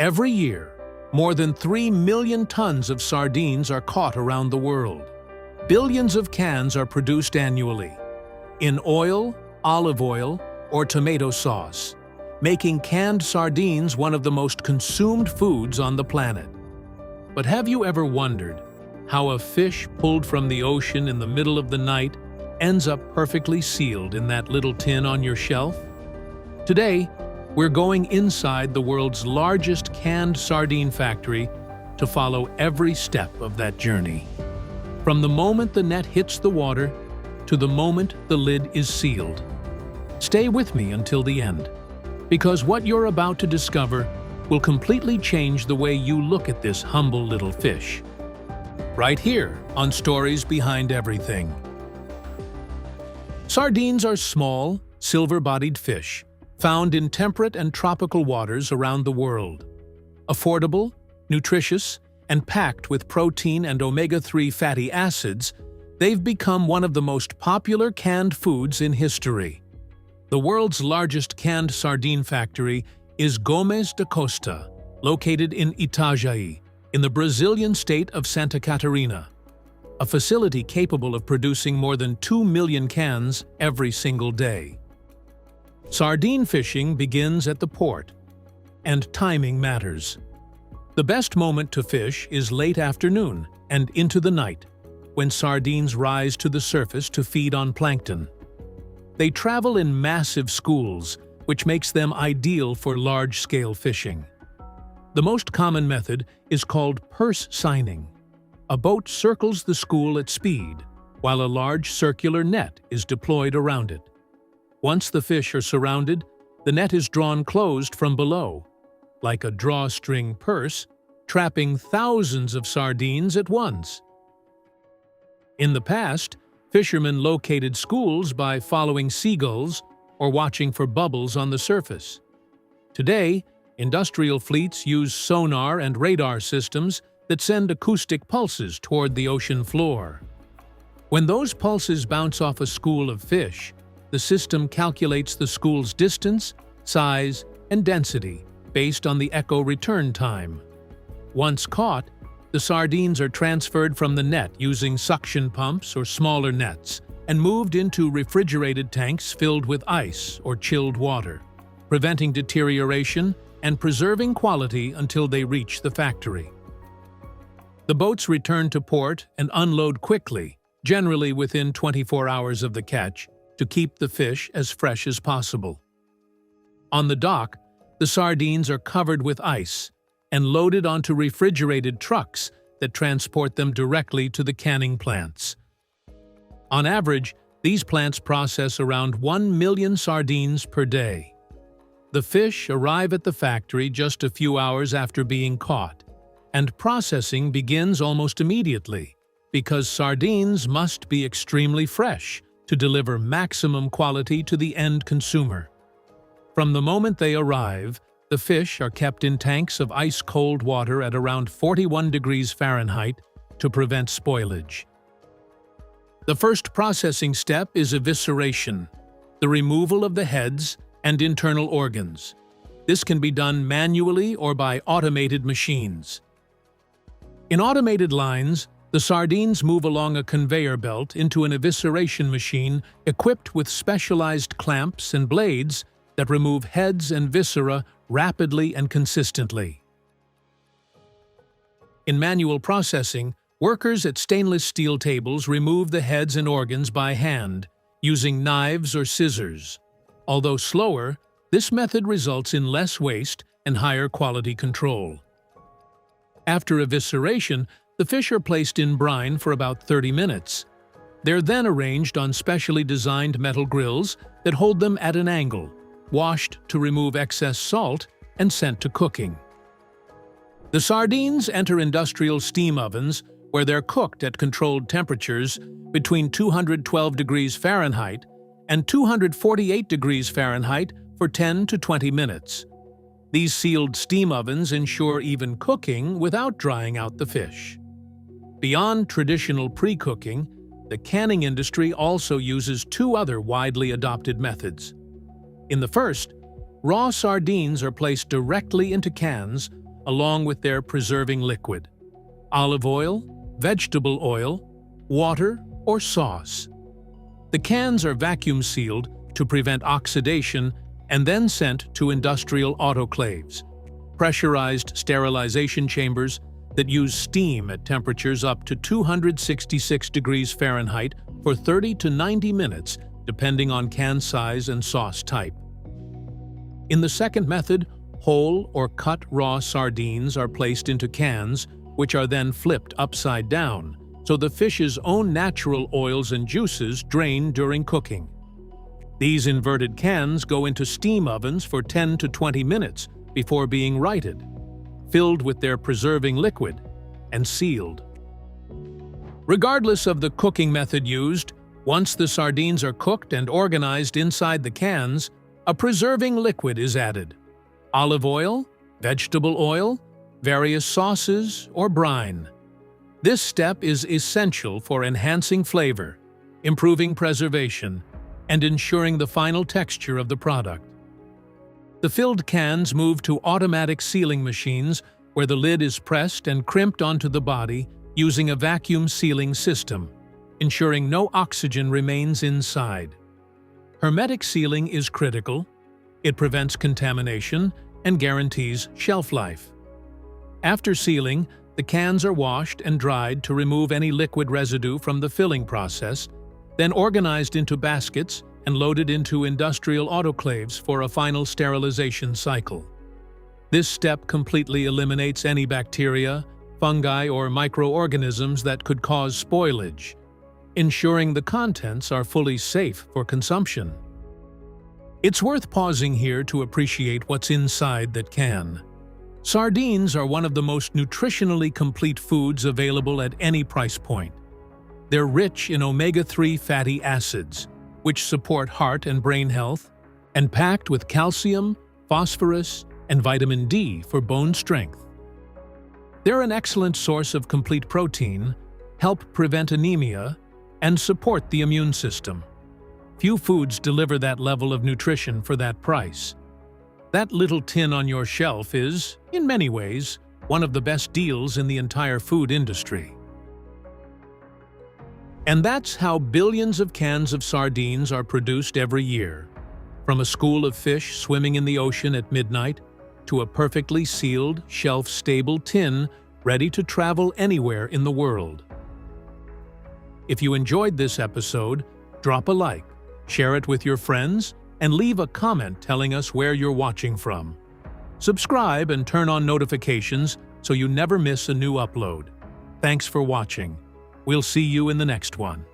Every year, more than 3 million tons of sardines are caught around the world. Billions of cans are produced annually, in oil, olive oil, or tomato sauce, making canned sardines one of the most consumed foods on the planet. But have you ever wondered how a fish pulled from the ocean in the middle of the night ends up perfectly sealed in that little tin on your shelf? Today, we're going inside the world's largest canned sardine factory to follow every step of that journey. From the moment the net hits the water to the moment the lid is sealed. Stay with me until the end, because what you're about to discover will completely change the way you look at this humble little fish. Right here on Stories Behind Everything. Sardines are small, silver-bodied fish found in temperate and tropical waters around the world. Affordable, nutritious, and packed with protein and omega-3 fatty acids, they've become one of the most popular canned foods in history. The world's largest canned sardine factory is Gomes da Costa, located in Itajaí, in the Brazilian state of Santa Catarina, a facility capable of producing more than 2 million cans every single day. Sardine fishing begins at the port, and timing matters. The best moment to fish is late afternoon and into the night, when sardines rise to the surface to feed on plankton. They travel in massive schools, which makes them ideal for large-scale fishing. The most common method is called purse seining. A boat circles the school at speed, while a large circular net is deployed around it. Once the fish are surrounded, the net is drawn closed from below, like a drawstring purse, trapping thousands of sardines at once. In the past, fishermen located schools by following seagulls or watching for bubbles on the surface. Today, industrial fleets use sonar and radar systems that send acoustic pulses toward the ocean floor. When those pulses bounce off a school of fish, the system calculates the school's distance, size, and density based on the echo return time. Once caught, the sardines are transferred from the net using suction pumps or smaller nets and moved into refrigerated tanks filled with ice or chilled water, preventing deterioration and preserving quality until they reach the factory. The boats return to port and unload quickly, generally within 24 hours of the catch, to keep the fish as fresh as possible. On the dock, the sardines are covered with ice and loaded onto refrigerated trucks that transport them directly to the canning plants. On average, these plants process around 1 million sardines per day. The fish arrive at the factory just a few hours after being caught, and processing begins almost immediately, because sardines must be extremely fresh to deliver maximum quality to the end consumer. From the moment they arrive, the fish are kept in tanks of ice-cold water at around 41 degrees Fahrenheit to prevent spoilage. The first processing step is evisceration, the removal of the heads and internal organs. This can be done manually or by automated machines. In automated lines, the sardines move along a conveyor belt into an evisceration machine equipped with specialized clamps and blades that remove heads and viscera rapidly and consistently. In manual processing, workers at stainless steel tables remove the heads and organs by hand, using knives or scissors. Although slower, this method results in less waste and higher quality control. After evisceration, the fish are placed in brine for about 30 minutes. They're then arranged on specially designed metal grills that hold them at an angle, washed to remove excess salt, and sent to cooking. The sardines enter industrial steam ovens where they're cooked at controlled temperatures between 212 degrees Fahrenheit and 248 degrees Fahrenheit for 10 to 20 minutes. These sealed steam ovens ensure even cooking without drying out the fish. Beyond traditional pre-cooking, the canning industry also uses two other widely adopted methods. In the first, raw sardines are placed directly into cans along with their preserving liquid: olive oil, vegetable oil, water, or sauce. The cans are vacuum sealed to prevent oxidation and then sent to industrial autoclaves, pressurized sterilization chambers that use steam at temperatures up to 266 degrees Fahrenheit for 30 to 90 minutes, depending on can size and sauce type. In the second method, whole or cut raw sardines are placed into cans, which are then flipped upside down, so the fish's own natural oils and juices drain during cooking. These inverted cans go into steam ovens for 10 to 20 minutes before being righted, filled with their preserving liquid, and sealed. Regardless of the cooking method used, once the sardines are cooked and organized inside the cans, a preserving liquid is added: olive oil, vegetable oil, various sauces, or brine. This step is essential for enhancing flavor, improving preservation, and ensuring the final texture of the product. The filled cans move to automatic sealing machines where the lid is pressed and crimped onto the body using a vacuum sealing system, ensuring no oxygen remains inside. Hermetic sealing is critical. It prevents contamination and guarantees shelf life. After sealing, the cans are washed and dried to remove any liquid residue from the filling process, then organized into baskets and loaded into industrial autoclaves for a final sterilization cycle. This step completely eliminates any bacteria, fungi, or microorganisms that could cause spoilage, ensuring the contents are fully safe for consumption. It's worth pausing here to appreciate what's inside that can. Sardines are one of the most nutritionally complete foods available at any price point. They're rich in omega-3 fatty acids, which support heart and brain health, and packed with calcium, phosphorus, and vitamin D for bone strength. They're an excellent source of complete protein, help prevent anemia, and support the immune system. Few foods deliver that level of nutrition for that price. That little tin on your shelf is, in many ways, one of the best deals in the entire food industry. And that's how billions of cans of sardines are produced every year. From a school of fish swimming in the ocean at midnight, to a perfectly sealed, shelf-stable tin ready to travel anywhere in the world. If you enjoyed this episode, drop a like, share it with your friends, and leave a comment telling us where you're watching from. Subscribe and turn on notifications so you never miss a new upload. Thanks for watching. We'll see you in the next one.